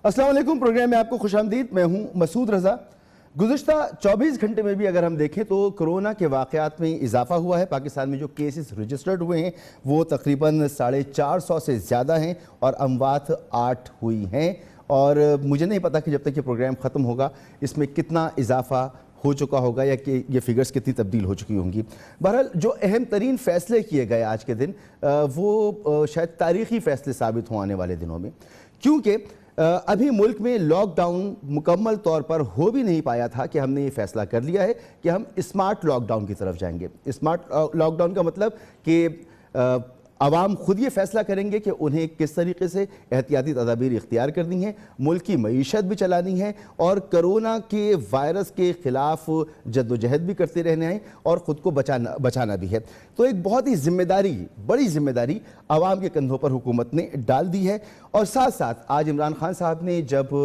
السلام علیکم، پروگرام میں آپ کو خوش آمدید۔ میں ہوں مسعود رضا۔ گزشتہ 24 گھنٹے میں بھی اگر ہم دیکھیں تو کرونا کے واقعات میں اضافہ ہوا ہے۔ پاکستان میں جو کیسز رجسٹرڈ ہوئے ہیں وہ تقریباً 450 سے زیادہ ہیں اور اموات 8 ہوئی ہیں، اور مجھے نہیں پتا کہ جب تک یہ پروگرام ختم ہوگا اس میں کتنا اضافہ ہو چکا ہوگا یا کہ یہ فگرز کتنی تبدیل ہو چکی ہوں گی۔ بہرحال جو اہم ترین فیصلے کیے گئے آج کے دن وہ شاید تاریخی فیصلے ثابت ہوں آنے والے دنوں میں، کیونکہ ابھی ملک میں لاک ڈاؤن مکمل طور پر ہو بھی نہیں پایا تھا کہ ہم نے یہ فیصلہ کر لیا ہے کہ ہم اسمارٹ لاک ڈاؤن کی طرف جائیں گے۔ اسمارٹ لاک ڈاؤن کا مطلب کہ عوام خود یہ فیصلہ کریں گے کہ انہیں کس طریقے سے احتیاطی تدابیر اختیار کرنی ہے، ملک کی معیشت بھی چلانی ہے اور کرونا کے وائرس کے خلاف جد و جہد بھی کرتے رہنا ہے اور خود کو بچانا بھی ہے۔ تو ایک بہت ہی بڑی ذمہ داری عوام کے کندھوں پر حکومت نے ڈال دی ہے، اور ساتھ ساتھ آج عمران خان صاحب نے جب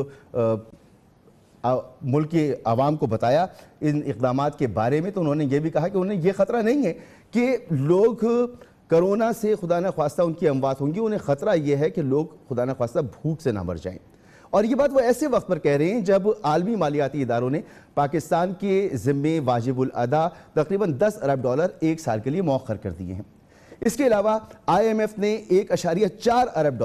ملک کے عوام کو بتایا ان اقدامات کے بارے میں تو انہوں نے یہ بھی کہا کہ انہیں یہ خطرہ نہیں ہے کہ لوگ کرونا سے خدا نخواستہ ان کی اموات ہوں گی، انہیں خطرہ یہ ہے کہ لوگ خدا نخواستہ بھوک سے نہ مر جائیں۔ اور یہ بات وہ ایسے وقت پر کہہ رہے ہیں جب عالمی مالیاتی اداروں نے پاکستان کے ذمے واجب الادا تقریباً $10 ارب ایک سال کے لیے مؤخر کر دیے ہیں۔ اس کے علاوہ IMF نے $1.4 ارب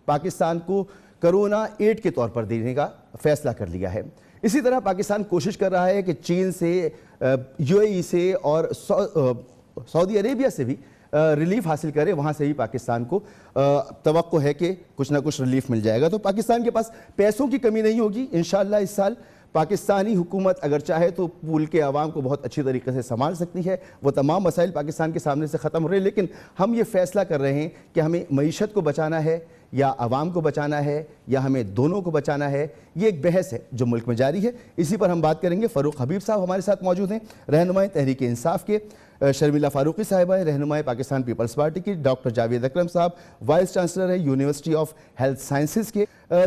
پاکستان کو کرونا ایڈ کے طور پر دینے کا فیصلہ کر لیا ہے۔ اسی طرح پاکستان کوشش کر رہا ہے کہ چین سے، UAE سے اور سعودی عربیہ سے بھی ریلیف حاصل کرے، وہاں سے بھی پاکستان کو توقع ہے کہ کچھ نہ کچھ ریلیف مل جائے گا۔ تو پاکستان کے پاس پیسوں کی کمی نہیں ہوگی انشاءاللہ۔ اس سال پاکستانی حکومت اگر چاہے تو ملک کے عوام کو بہت اچھی طریقے سے سنبھال سکتی ہے، وہ تمام مسائل پاکستان کے سامنے سے ختم ہو رہے ہیں، لیکن ہم یہ فیصلہ کر رہے ہیں کہ ہمیں معیشت کو بچانا ہے یا عوام کو بچانا ہے یا ہمیں دونوں کو بچانا ہے۔ یہ ایک بحث ہے جو ملک میں جاری ہے، اسی پر ہم بات کریں گے۔ فاروق حبیب صاحب ہمارے ساتھ موجود ہیں، رہنمائے تحریک انصاف کے، شرمیلا فاروقی صاحبہ رہنمائے پاکستان پیپلز پارٹی کی، ڈاکٹر جاوید اکرم صاحب وائس چانسلر ہیں یونیورسٹی آف ہیلتھ سائنسز کے۔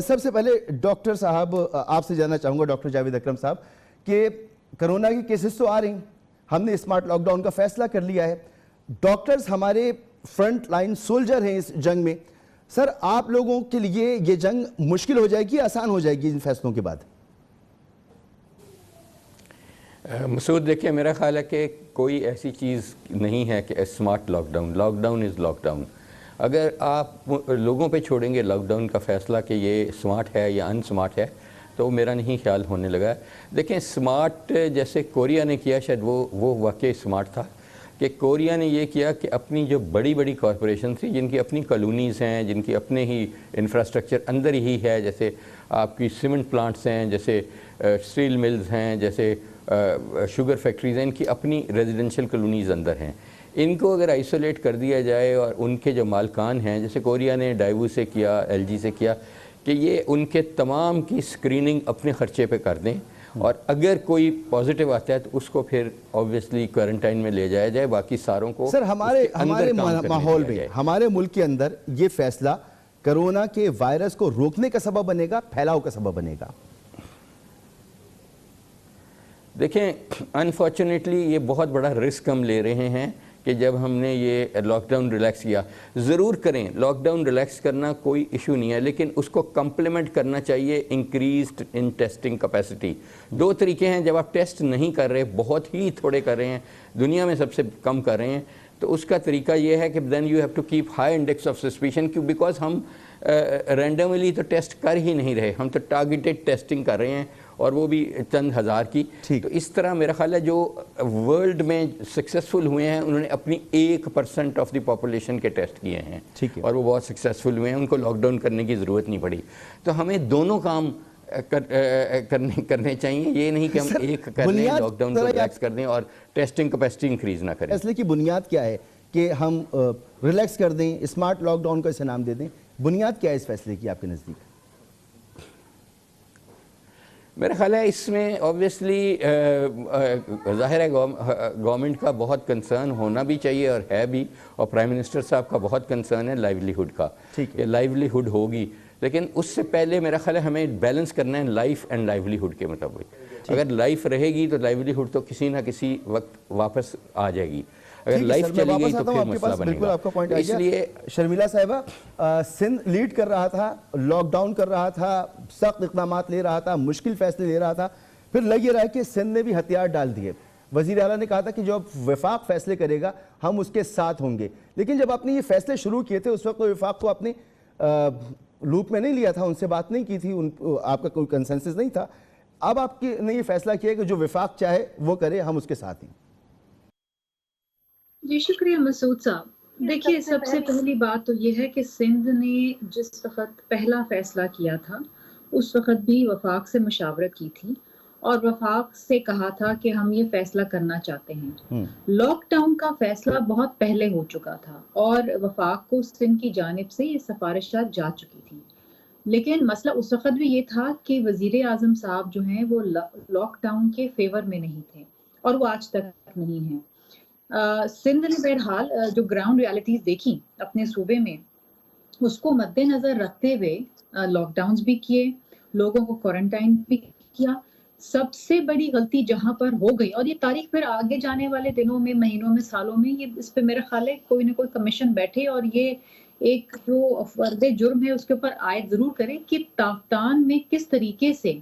سب سے پہلے ڈاکٹر صاحب آپ سے جاننا چاہوں گا، ڈاکٹر جاوید اکرم صاحب، کہ کرونا کے کیسز تو آ رہے ہیں، ہم نے اسمارٹ لاک ڈاؤن کا فیصلہ کر لیا ہے، ڈاکٹرز ہمارے فرنٹ لائن سولجر ہیں اس جنگ میں، سر آپ لوگوں کے لیے یہ جنگ مشکل ہو جائے گی، آسان ہو جائے گی ان فیصلوں کے بعد؟ مسعود دیکھیں، میرا خیال ہے کہ کوئی ایسی چیز نہیں ہے کہ smart lockdown is lockdown. اگر آپ لوگوں پہ چھوڑیں گے لاک ڈاؤن کا فیصلہ کہ یہ سمارٹ ہے یا ان سمارٹ ہے تو میرا نہیں خیال ہونے لگا ہے۔ دیکھیں سمارٹ جیسے کوریا نے کیا، شاید وہ واقعی سمارٹ تھا کہ کوریا نے یہ کیا کہ اپنی جو بڑی کارپوریشن تھی جن کی اپنی کالونیز ہیں، جن کی اپنے ہی انفراسٹرکچر اندر ہی ہے، جیسے آپ کی سیمنٹ پلانٹس ہیں، جیسے اسٹیل ملز ہیں، جیسے شوگر فیکٹریز ہیں، ان کی اپنی ریزیڈنشل کالونیز اندر ہیں، ان کو اگر آئسولیٹ کر دیا جائے اور ان کے جو مالکان ہیں، جیسے کوریا نے ڈائیوو سے کیا، LG سے کیا، کہ یہ ان کے تمام کی اسکریننگ اپنے خرچے پہ کر دیں اور اگر کوئی پازیٹیو آتا ہے تو اس کو پھر آبویسلی کوارنٹائن میں لے جایا جائے، باقی ساروں کو سر ہمارے ماحول میں، ہمارے ملک کے اندر یہ فیصلہ کرونا کے وائرس کو روکنے کا سبب بنے گا، پھیلاؤ کا سبب بنے گا؟ دیکھیں انفارچونیٹلی یہ بہت بڑا رسک ہم لے رہے ہیں کہ جب ہم نے یہ لاک ڈاؤن ریلیکس کیا، ضرور کریں، لاک ڈاؤن ریلیکس کرنا کوئی ایشو نہیں ہے، لیکن اس کو کمپلیمنٹ کرنا چاہیے انکریزڈ ان ٹیسٹنگ کیپیسٹی۔ 2 طریقے ہیں، جب آپ ٹیسٹ نہیں کر رہے، بہت ہی تھوڑے کر رہے ہیں، دنیا میں سب سے کم کر رہے ہیں، تو اس کا طریقہ یہ ہے کہ then you have to keep high index of suspicion, because ہم رینڈملی تو ٹیسٹ کر ہی نہیں رہے، ہم تو ٹارگیٹڈ ٹیسٹنگ کر رہے ہیں اور وہ بھی چند ہزار کی۔ تو اس طرح میرا خیال ہے جو ورلڈ میں سکسیسفل ہوئے ہیں انہوں نے اپنی 1% آف دی پاپولیشن کے ٹیسٹ کیے ہیں اور وہ بہت سکسیسفل ہوئے ہیں، ان کو لاک ڈاؤن کرنے کی ضرورت نہیں پڑی۔ تو ہمیں دونوں کام کرنے چاہیے، یہ نہیں کہ ہم ایک کر لیں، لاک ڈاؤن کو ریلیکس کر دیں اور ٹیسٹنگ کیپیسٹی انکریز نہ کریں۔ فیصلے کی بنیاد کیا ہے کہ ہم ریلیکس کر دیں، اسمارٹ لاک ڈاؤن کا اسے نام دے دیں؟ بنیاد کیا ہے اس فیصلے کی آپ کے نزدیک؟ میرا خیال ہے اس میں اوبویسلی ظاہر ہے گورنمنٹ کا بہت کنسرن ہونا بھی چاہیے اور ہے بھی، اور پرائم منسٹر صاحب کا بہت کنسرن ہے لائیولی ہوڈ کا، کہ لائیولی ہوڈ ہوگی، لیکن اس سے پہلے میرا خیال ہے ہمیں بیلنس کرنا ہے لائف اینڈ لائیولی ہوڈ کے مطابق۔ اگر لائف رہے گی تو لائیولی ہوڈ تو کسی نہ کسی وقت واپس آ جائے گی، اگر لائف چلی گئی تو پھر مسئلہ بنے بالکل گا. آپ کا پوائنٹ اس لیے شرمیلا صاحبہ سندھ لیڈ کر رہا تھا, لاک ڈاؤن کر رہا تھا, سخت اقدامات لے رہا تھا, مشکل فیصلے لے رہا تھا, پھر لگ یہ رہا ہے کہ سندھ نے بھی ہتھیار ڈال دیے. وزیر اعلیٰ نے کہا تھا کہ جو وفاق فیصلے کرے گا ہم اس کے ساتھ ہوں گے, لیکن جب آپ نے یہ فیصلے شروع کیے تھے اس وقت وفاق کو آپ نے لوپ میں نہیں لیا تھا, ان سے بات نہیں کی تھی, آپ کا کوئی کنسنسس نہیں تھا. اب آپ نے یہ فیصلہ کیا کہ جو وفاق چاہے وہ کرے, ہم اس کے ساتھ ہیں. جی شکریہ مسعود صاحب. دیکھیے سب سے پہلی بات تو یہ ہے کہ سندھ نے جس وقت پہلا فیصلہ کیا تھا اس وقت بھی وفاق سے مشاورت کی تھی اور وفاق سے کہا تھا کہ ہم یہ فیصلہ کرنا چاہتے ہیں. لاک ڈاؤن کا فیصلہ بہت پہلے ہو چکا تھا اور وفاق کو سندھ کی جانب سے یہ سفارشات جا چکی تھی, لیکن مسئلہ اس وقت بھی یہ تھا کہ وزیر اعظم صاحب جو ہیں وہ لاک ڈاؤن کے فیور میں نہیں تھے اور وہ آج تک نہیں ہیں. سندھ نے بہرحال جو گراؤنڈ ریالٹیز دیکھی اپنے صوبے میں اس کو مد نظر رکھتے ہوئے لاک ڈاؤنز بھی کیے, لوگوں کو کوارنٹائن بھی کیا. سب سے بڑی غلطی جہاں پر ہو گئی, اور یہ تاریخ پھر آگے جانے والے دنوں میں, مہینوں میں, سالوں میں یہ اس پہ میرا خیال ہے کوئی نہ کوئی کمیشن بیٹھے اور یہ ایک جو فرد جرم ہے اس کے اوپر عائد ضرور کرے کہ تافتان میں کس طریقے سے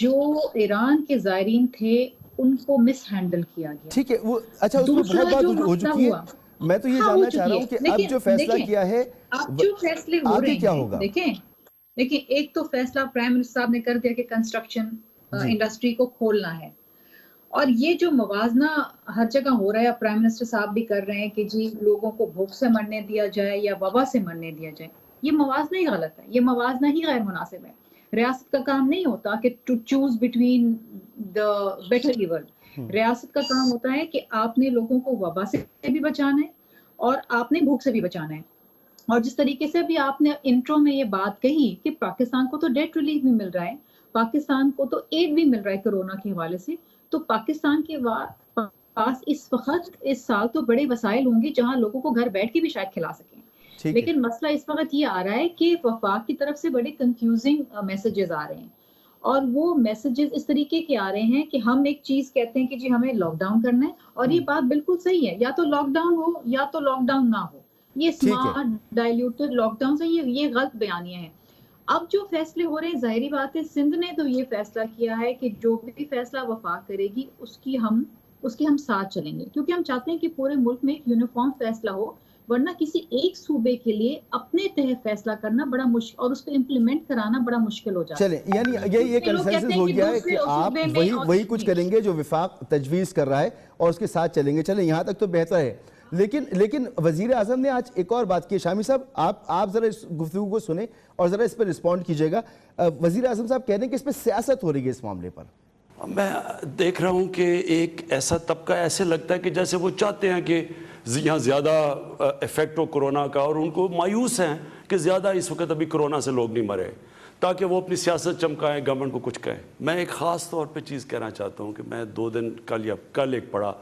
جو ایران کے زائرین تھے ان کو مس ہینڈل کیا گیا. ٹھیک ہے, وہ اچھا اس میں بہت بات ہو چکی ہے. میں تو یہ جاننا چاہ رہا ہوں کہ اب جو فیصلہ کیا ہے اب جو فیصلے ہو رہے کیا ہیں ہوگا. دیکھیں ایک تو فیصلہ پرائم منسٹر صاحب نے کر دیا کہ کنسٹرکشن انڈسٹری کو کھولنا ہے, اور یہ جو موازنہ ہر جگہ ہو رہا ہے, پرائم منسٹر صاحب بھی کر رہے ہیں کہ جی لوگوں کو بھوک سے مرنے دیا جائے یا وبا سے مرنے دیا جائے, یہ موازنہ ہی غلط ہے, یہ موازنہ ہی غیر مناسب ہے. ریاست کا کام نہیں ہوتا کہ to choose between the better evil. ریاست کا کام ہوتا ہے کہ آپ نے لوگوں کو وبا سے بھی بچانا ہے اور آپ نے بھوک سے بھی بچانا ہے. اور جس طریقے سے بھی آپ نے انٹرو میں یہ بات کہی کہ پاکستان کو تو ڈیٹ ریلیف بھی مل رہا ہے, پاکستان کو تو ایڈ بھی مل رہا ہے کرونا کے حوالے سے, تو پاکستان کے پاس اس وقت اس سال تو بڑے وسائل ہوں گے جہاں لوگوں کو گھر بیٹھ کے بھی شاید کھلا سکیں. لیکن مسئلہ اس وقت یہ آ رہا ہے کہ وفاق کی طرف سے بڑے کنفیوزنگ میسیجز آ رہے ہیں, اور وہ میسیجز اس طریقے کے آ رہے ہیں کہ ہم ایک چیز کہتے ہیں کہ جی ہمیں لاک ڈاؤن کرنا ہے, اور یہ بات بالکل صحیح ہے, یا تو لاک ڈاؤن ہو یا تو لاک ڈاؤن نہ ہو. یہ اسمارٹ ڈائلیوٹڈ لاک ڈاؤن سے یہ غلط بیانیاں ہیں. اب جو فیصلے ہو رہے ہیں ظاہری بات ہے سندھ نے تو یہ فیصلہ کیا ہے کہ جو بھی فیصلہ وفاق کرے گی اس کے ہم ساتھ چلیں گے, کیونکہ ہم چاہتے ہیں کہ پورے ملک میں ایک یونیفارم فیصلہ ہو, ورنہ کسی ایک صوبے کے لیے اپنے تحت فیصلہ کرنا بڑا مشکل اور اس کو امپلیمنٹ کرانا بڑا مشکل ہو جاتا ہے. چلیں یعنی یہ کنسنسس ہو گیا ہے کہ آپ وہی کچھ کریں گے جو وفاق تجویز کر رہا ہے اور اس کے ساتھ چلیں گے. چلیں یہاں تک تو بہتر ہے, لیکن وزیر اعظم نے آج ایک اور بات کی. شامی صاحب آپ ذرا اس گفتگو کو سنیں اور ذرا اس پر رسپونڈ کیجئے گا. وزیر اعظم صاحب کہہ رہے ہیں کہ اس پہ سیاست ہو رہی ہے اس معاملے پر. میں دیکھ رہا ہوں کہ ایک ایسا طبقہ ایسے لگتا ہے کہ جیسے وہ چاہتے ہیں کہ یہاں زیادہ ایفیکٹ ہو کرونا کا, اور ان کو مایوس ہیں کہ زیادہ اس وقت ابھی کرونا سے لوگ نہیں مرے, تاکہ وہ اپنی سیاست چمکائیں, گورنمنٹ کو کچھ کہیں. میں ایک خاص طور پہ چیز کہنا چاہتا ہوں کہ میں 2 دن کل ایک پڑھا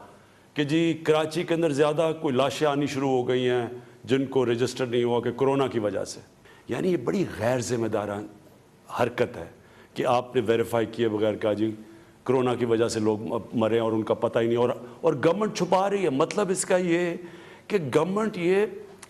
کہ جی کراچی کے اندر زیادہ کوئی لاشیں آنی شروع ہو گئی ہیں جن کو رجسٹر نہیں ہوا کہ کرونا کی وجہ سے. یعنی یہ بڑی غیر ذمہ دارانہ حرکت ہے کہ آپ نے ویریفائی کیے بغیر کہا جی کرونا کی وجہ سے لوگ مرے اور ان کا پتہ ہی نہیں, اور گورنمنٹ چھپا رہی ہے. مطلب اس کا یہ ہے کہ گورنمنٹ یہ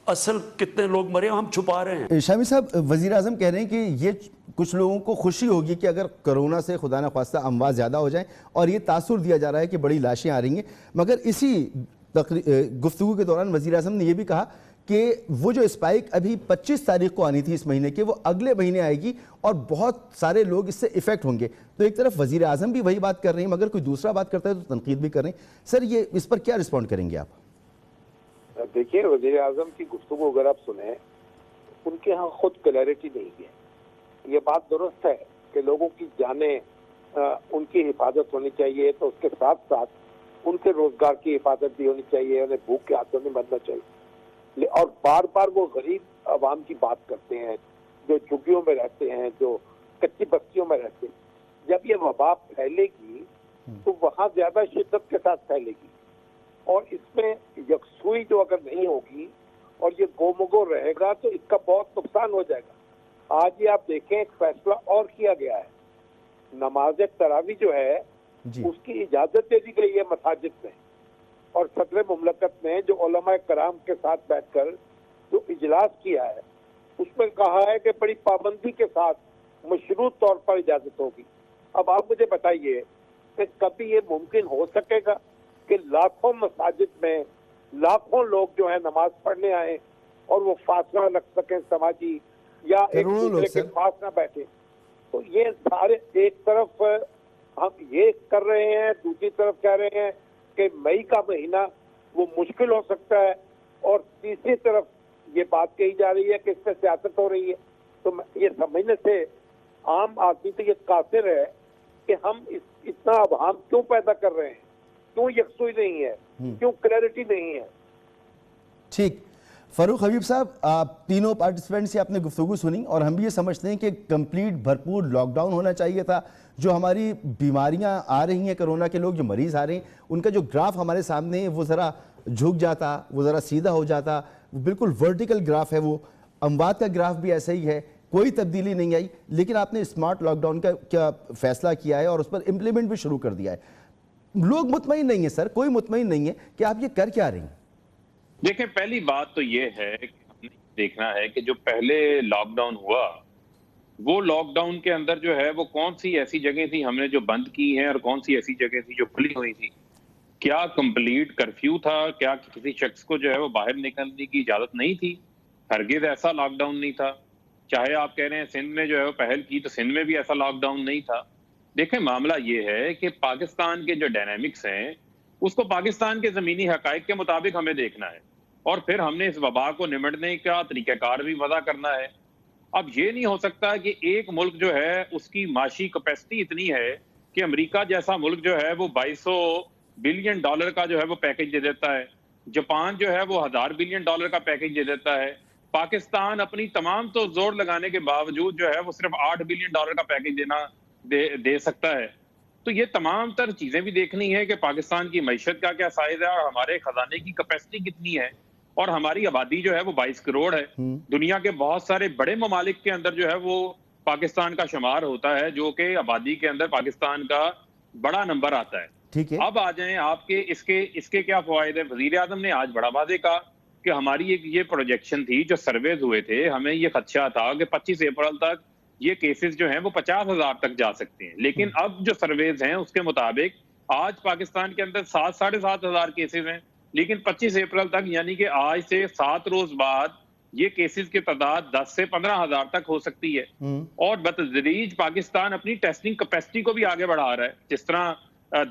اصل کتنے لوگ مرے ہم چھپا رہے ہیں. شامی صاحب وزیر اعظم کہہ رہے ہیں کہ یہ کچھ لوگوں کو خوشی ہوگی کہ اگر کرونا سے خدا نہ خواستہ اموات زیادہ ہو جائیں, اور یہ تاثر دیا جا رہا ہے کہ بڑی لاشیں آ رہی ہیں, مگر اسی گفتگو کے دوران وزیر اعظم نے یہ بھی کہا کہ وہ جو اسپائک ابھی 25 تاریخ کو آنی تھی اس مہینے کے, وہ اگلے مہینے آئے گی اور بہت سارے لوگ اس سے افیکٹ ہوں گے. تو ایک طرف وزیر اعظم بھی وہی بات کر رہے ہیں, مگر کوئی دوسرا بات کرتا ہے تو تنقید بھی کر رہے ہیں. سر یہ اس پر کیا رسپونڈ کریں گے آپ؟ دیکھیے وزیر اعظم کی گفتگو اگر آپ سنیں, ان کے ہاں خود کلیئرٹی نہیں ہے. یہ بات درست ہے کہ لوگوں کی جانیں ان کی حفاظت ہونی چاہیے, تو اس کے ساتھ ساتھ ان کے روزگار کی حفاظت بھی ہونی چاہیے, انہیں بھوک کے ہاتھوں نہیں بننا چاہیے. اور بار بار وہ غریب عوام کی بات کرتے ہیں جو جھگیوں میں رہتے ہیں, جو کچی بستیوں میں رہتے ہیں. جب یہ وبا پھیلے گی تو وہاں زیادہ شدت کے ساتھ پھیلے گی, اور اس میں یکسوئی جو اگر نہیں ہوگی اور یہ گومگو رہے گا تو اس کا بہت نقصان ہو جائے گا. آج یہ آپ دیکھیں ایک فیصلہ اور کیا گیا ہے, نماز تراویح جو ہے اس کی اجازت دے دی گئی ہے مساجد میں, اور صدر مملکت نے جو علماء کرام کے ساتھ بیٹھ کر جو اجلاس کیا ہے اس میں کہا ہے کہ بڑی پابندی کے ساتھ مشروط طور پر اجازت ہوگی. اب آپ مجھے بتائیے کہ کبھی یہ ممکن ہو سکے گا کہ لاکھوں مساجد میں لاکھوں لوگ جو ہیں نماز پڑھنے آئیں اور وہ فاصلہ رکھ سکیں سماجی, یا ایک دوسرے کے پاس نہ بیٹھے؟ تو یہ سارے ایک طرف ہم یہ کر رہے ہیں, دوسری طرف کہہ رہے ہیں کہ مئی کا مہینہ وہ مشکل ہو سکتا ہے, اور تیسری طرف یہ بات کہی جا رہی ہے کہ اس پہ سیاست ہو رہی ہے. تو یہ سمجھنے سے عام آدمی سے یہ قاصر ہے کہ ہم اتنا ابہام کیوں پیدا کر رہے ہیں, کیوں یکسوئی نہیں ہے, کیوں کلیئرٹی نہیں ہے. ٹھیک. فاروق حبیب صاحب, آپ تینوں پارٹیسپینٹ سے آپ نے گفتگو سنی, اور ہم بھی یہ سمجھتے ہیں کہ کمپلیٹ بھرپور لاک ڈاؤن ہونا چاہیے تھا. جو ہماری بیماریاں آ رہی ہیں کرونا کے, لوگ جو مریض آ رہے ہیں ان کا جو گراف ہمارے سامنے ہے وہ ذرا جھک جاتا, وہ ذرا سیدھا ہو جاتا. بالکل ورٹیکل گراف ہے وہ, اموات کا گراف بھی ایسا ہی ہے, کوئی تبدیلی نہیں آئی. لیکن آپ نے اسمارٹ لاک ڈاؤن کا کیا فیصلہ کیا ہے اور اس پر امپلیمنٹ بھی شروع کر دیا ہے. لوگ مطمئن نہیں ہیں سر, کوئی مطمئن نہیں ہے کہ آپ یہ کر کیا رہی ہیں. دیکھیں, پہلی بات تو یہ ہے کہ ہم نے دیکھنا ہے کہ جو پہلے لاک ڈاؤن ہوا وہ لاک ڈاؤن کے اندر جو ہے وہ کون سی ایسی جگہ تھی ہم نے جو بند کی ہیں اور کون سی ایسی جگہ تھی جو کھلی ہوئی تھی. کیا کمپلیٹ کرفیو تھا؟ کیا کسی شخص کو جو ہے وہ باہر نکلنے کی اجازت نہیں تھی؟ ہرگز ایسا لاک ڈاؤن نہیں تھا. چاہے آپ کہہ رہے ہیں سندھ میں جو ہے وہ پہل کی, تو سندھ میں بھی ایسا لاک ڈاؤن نہیں تھا. دیکھیں, معاملہ یہ ہے کہ پاکستان کے جو ڈائنامکس ہیں اس کو پاکستان کے زمینی حقائق کے مطابق ہمیں دیکھنا ہے, اور پھر ہم نے اس وبا کو نمٹنے کا طریقہ کار بھی وضع کرنا ہے. اب یہ نہیں ہو سکتا کہ ایک ملک جو ہے اس کی معاشی کیپیسٹی اتنی ہے کہ امریکہ جیسا ملک جو ہے وہ $2200 بلین کا جو ہے وہ پیکج دے دیتا ہے, جاپان جو ہے وہ $1000 بلین کا پیکج دے دیتا ہے, پاکستان اپنی تمام تو زور لگانے کے باوجود جو ہے وہ صرف $8 بلین کا پیکج دے سکتا ہے. تو یہ تمام تر چیزیں بھی دیکھنی ہے کہ پاکستان کی معیشت کا کیا سائز ہے, اور ہمارے خزانے کی کیپیسٹی کتنی ہے, اور ہماری آبادی جو ہے وہ 22 کروڑ ہے. دنیا کے بہت سارے بڑے ممالک کے اندر جو ہے وہ پاکستان کا شمار ہوتا ہے, جو کہ آبادی کے اندر پاکستان کا بڑا نمبر آتا ہے. اب آ جائیں آپ کے اس کے کیا فوائد ہیں. وزیر اعظم نے آج بڑا واضح کہا کہ ہماری ایک یہ پروجیکشن تھی, جو سرویز ہوئے تھے, ہمیں یہ خدشہ تھا کہ 25 اپریل تک یہ کیسز جو ہیں وہ 50,000 تک جا سکتے ہیں. لیکن اب جو سرویز ہیں اس کے مطابق آج پاکستان کے اندر 7,000-7,500 کیسز ہیں, لیکن 25 اپریل تک یعنی کہ آج سے 7 روز بعد یہ کیسز کی تعداد 10 سے 15,000 تک ہو سکتی ہے. اور بتدریج پاکستان اپنی ٹیسٹنگ کیپیسٹی کو بھی آگے بڑھا رہا ہے. جس طرح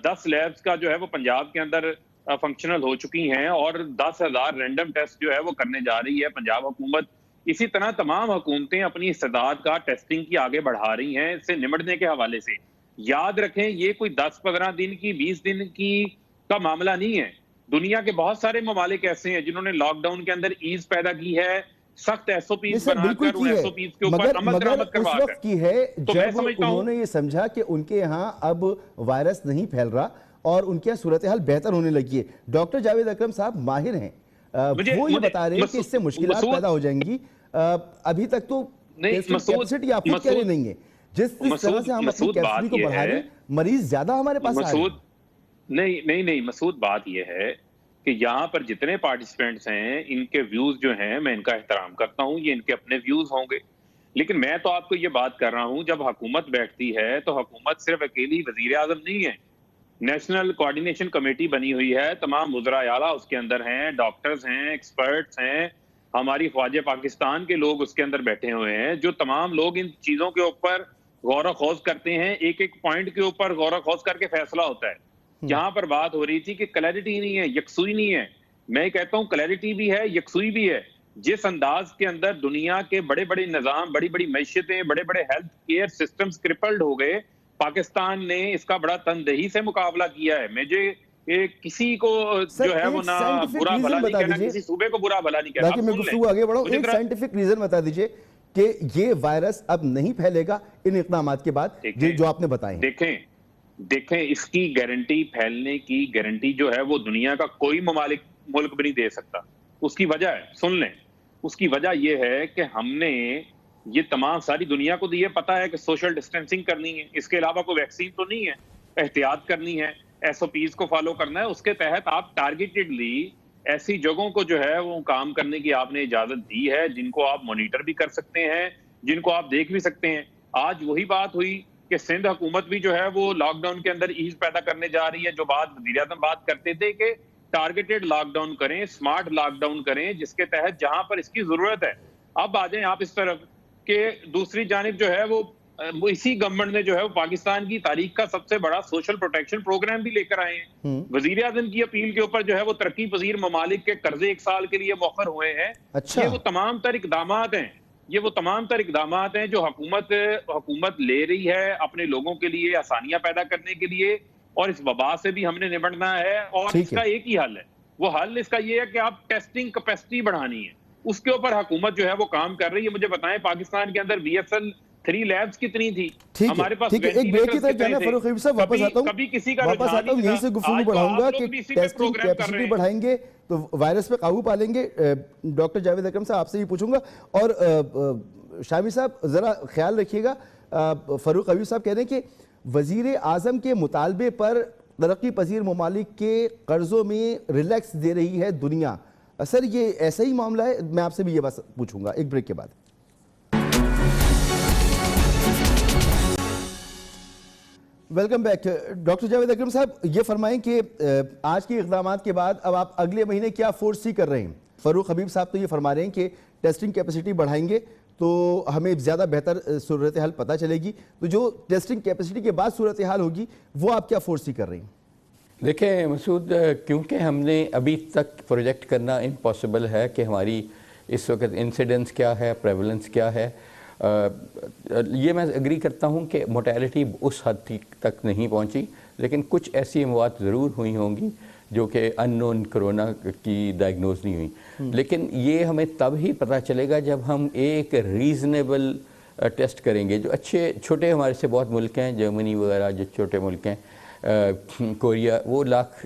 10 لیبز کا جو ہے وہ پنجاب کے اندر فنکشنل ہو چکی ہیں, اور 10,000 رینڈم ٹیسٹ جو ہے وہ کرنے جا رہی ہے پنجاب حکومت. اسی طرح تمام حکومتیں اپنی استعداد کا ٹیسٹنگ کی آگے بڑھا رہی ہیں اس سے نمٹنے کے حوالے سے. یاد رکھیں, یہ کوئی 10-15 دن کی 20 دن کی کا معاملہ نہیں ہے. دنیا کے بہت سارے ممالک ایسے ہیں جنہوں نے لاک ڈاؤن کے اندر ایز پیدا کی ہے, سخت ایس او پیز بنا کر, اور ایس او پیز کے اوپر عمل درآمد کروا کر. کی ہے جب انہوں نے یہ سمجھا کہ ان کے ہاں اب وائرس نہیں پھیل رہا اور ان کے صورتحال بہتر ہونے لگی ہے. ڈاکٹر جاوید اکرم صاحب ماہر ہیں, وہ یہ بتا رہے ہیں کہ اس سے مشکلات پیدا ہو جائیں گی. ابھی تک تو کیپیسٹی آپ خود کہہ رہے نہیں ہے, جس طرح سے ہم اپنی کیپیسٹی کو بڑھا رہے ہیں مریض زیادہ ہمارے پاس آ رہے ہیں. نہیں مسعود, بات یہ ہے کہ یہاں پر جتنے پارٹیسپینٹس ہیں ان کے ویوز جو ہیں میں ان کا احترام کرتا ہوں, یہ ان کے اپنے ویوز ہوں گے. لیکن میں تو آپ کو یہ بات کر رہا ہوں, جب حکومت بیٹھتی ہے تو حکومت صرف اکیلی وزیر اعظم نہیں ہے, نیشنل کوارڈینیشن کمیٹی بنی ہوئی ہے, تمام وزراء اعلیٰ اس کے اندر ہیں, ڈاکٹرز ہیں, ایکسپرٹس ہیں, ہماری خواجہ پاکستان کے لوگ اس کے اندر بیٹھے ہوئے ہیں, جو تمام لوگ ان چیزوں کے اوپر غور و خوض کرتے ہیں. ایک ایک پوائنٹ کے اوپر غور و خوض کر کے فیصلہ ہوتا ہے. یہاں پر بات ہو رہی تھی کہ کلیئرٹی نہیں ہے, یکسوئی نہیں ہے. میں کہتا ہوں کلیئرٹی بھی ہے, یکسوئی بھی ہے. جس انداز کے اندر دنیا کے بڑے بڑے نظام, بڑی بڑی معیشتیں, بڑے بڑے ہیلتھ کیئر سسٹمز کرپلڈ ہو گئے, پاکستان نے اس کا بڑا تندہی سے مقابلہ کیا ہے. مجھے کسی کو جو ہے وہ نہ برا بھلا نہیں کہنا, کسی صوبے کو برا بھلا نہیں کہنا. تاکہ میں گفتگو آگے بڑھاؤں, ایک سائنٹیفک ریزن بتا دیجئے کہ یہ وائرس اب نہیں پھیلے گا ان اقدامات کے بعد جو آپ نے بتائے ہیں. دیکھیں اس کی گارنٹی, پھیلنے کی گارنٹی جو ہے وہ دنیا کا کوئی ملک بھی نہیں دے سکتا. اس کی وجہ ہے, سن لیں, اس کی وجہ یہ ہے کہ ہم نے یہ تمام ساری دنیا کو یہ پتا ہے کہ سوشل ڈسٹینسنگ کرنی ہے, اس کے علاوہ کوئی ویکسین تو نہیں ہے, احتیاط کرنی ہے. ایس او پیز کو فالو کرنا ہے. اس کے تحت آپ ٹارگیٹڈلی ایسی جگہوں کو جو ہے وہ کام کرنے کی آپ نے اجازت دی ہے جن کو آپ مانیٹر بھی کر سکتے ہیں, جن کو آپ دیکھ بھی سکتے ہیں. آج وہی بات ہوئی کہ سندھ حکومت بھی جو ہے وہ لاک ڈاؤن کے اندر ایز پیدا کرنے جا رہی ہے, جو بات وزیر اعظم بات کرتے تھے کہ ٹارگیٹڈ لاک ڈاؤن کریں, اسمارٹ لاک ڈاؤن کریں, جس کے تحت جہاں پر اس کی ضرورت ہے. اب آ جائیں آپ اس طرف کہ دوسری جانب جو ہے وہ اسی گورنمنٹ نے جو ہے وہ پاکستان کی تاریخ کا سب سے بڑا سوشل پروٹیکشن پروگرام بھی لے کر آئے ہیں. وزیر اعظم کی اپیل کے اوپر جو ہے وہ ترقی پذیر ممالک کے قرضے 1 سال کے لیے مؤخر ہوئے ہیں. یہ وہ تمام تر اقدامات ہیں جو حکومت لے رہی ہے اپنے لوگوں کے لیے آسانیاں پیدا کرنے کے لیے, اور اس وبا سے بھی ہم نے نمٹنا ہے. اور اس کا ایک ہی حل ہے, وہ حل اس کا یہ ہے کہ آپ ٹیسٹنگ کیپیسٹی بڑھانی ہے. اس کے اوپر حکومت جو ہے وہ کام کر رہی ہے. مجھے بتائیں پاکستان کے اندر BSL 3 لیبز کتنی تھی, ہمارے پاس ایک بریک کی طرف جانا ہے. فاروق حبیب صاحب واپس آتا ہوں یہیں سے گفتگو بڑھاؤں گا کہ ٹیسٹنگ کیپیسٹی بڑھائیں گے تو وائرس پہ قابو پا لیں گے. ڈاکٹر جاوید اکرم صاحب آپ سے بھی پوچھوں گا, اور شامی صاحب ذرا خیال رکھیے گا. فاروق حبیب صاحب کہہ رہے ہیں کہ وزیر اعظم کے مطالبے پر ترقی پذیر ممالک کے قرضوں میں ریلیکس دے رہی ہے دنیا. سر یہ ایسا ہی معاملہ ہے؟ میں آپ سے بھی یہ بات پوچھوں گا ایک بریک کے بعد. Welcome back. ڈاکٹر جاوید اکرم صاحب یہ فرمائیں کہ آج کے اقدامات کے بعد اب آپ اگلے مہینے کیا فورسی کر رہے ہیں؟ فاروق حبیب صاحب تو یہ فرما رہے ہیں کہ ٹیسٹنگ کیپیسٹی بڑھائیں گے تو ہمیں زیادہ بہتر صورتحال پتہ چلے گی. تو جو ٹیسٹنگ کیپیسٹی کے بعد صورتحال ہوگی وہ آپ کیا فورسی کر رہے ہیں؟ دیکھیں مسعود, کیونکہ ہم نے ابھی تک پروجیکٹ کرنا امپاسبل ہے کہ ہماری اس وقت انسیڈنس کیا ہے, پریولنس کیا ہے. یہ میں اگری کرتا ہوں کہ موٹیلٹی اس حد تک نہیں پہنچی, لیکن کچھ ایسی اموات ضرور ہوئی ہوں گی جو کہ ان نون کرونا کی ڈائگنوز نہیں ہوئی. لیکن یہ ہمیں تب ہی پتہ چلے گا جب ہم ایک ریزنیبل ٹیسٹ کریں گے. جو اچھے چھوٹے ہمارے سے بہت ملک ہیں, جرمنی وغیرہ جو چھوٹے ملک ہیں, کوریا, وہ لاکھ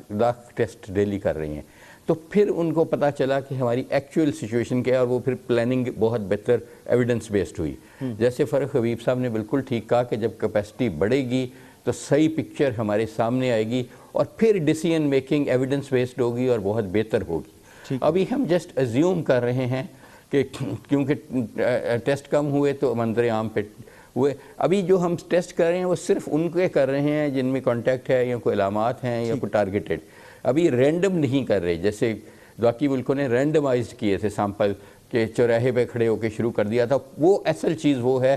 ٹیسٹ ڈیلی کر رہی ہیں. تو پھر ان کو پتہ چلا کہ ہماری ایکچوئل سچویشن کیا ہے, اور وہ پھر پلاننگ بہت بہتر ایویڈنس بیسڈ ہوئی. جیسے فاروق حبیب صاحب نے بالکل ٹھیک کہا کہ جب کیپیسٹی بڑھے گی تو صحیح پکچر ہمارے سامنے آئے گی, اور پھر ڈیسیژن میکنگ ایویڈنس بیسڈ ہوگی اور بہت بہتر ہوگی. ابھی ہم جسٹ ایزیوم کر رہے ہیں کہ کیونکہ ٹیسٹ کم ہوئے تو منظر عام پہ ہوئے. ابھی جو ہم ٹیسٹ کر رہے ہیں وہ صرف ان کے کر رہے ہیں جن میں کانٹیکٹ ہے یا کوئی علامات ہیں یا کوئی ٹارگیٹڈ. ابھی رینڈم نہیں کر رہے, جیسے باقی ملکوں نے رینڈمائزڈ کیے تھے سیمپل کہ چوراہے پہ کھڑے ہو کے شروع کر دیا تھا. وہ اصل چیز وہ ہے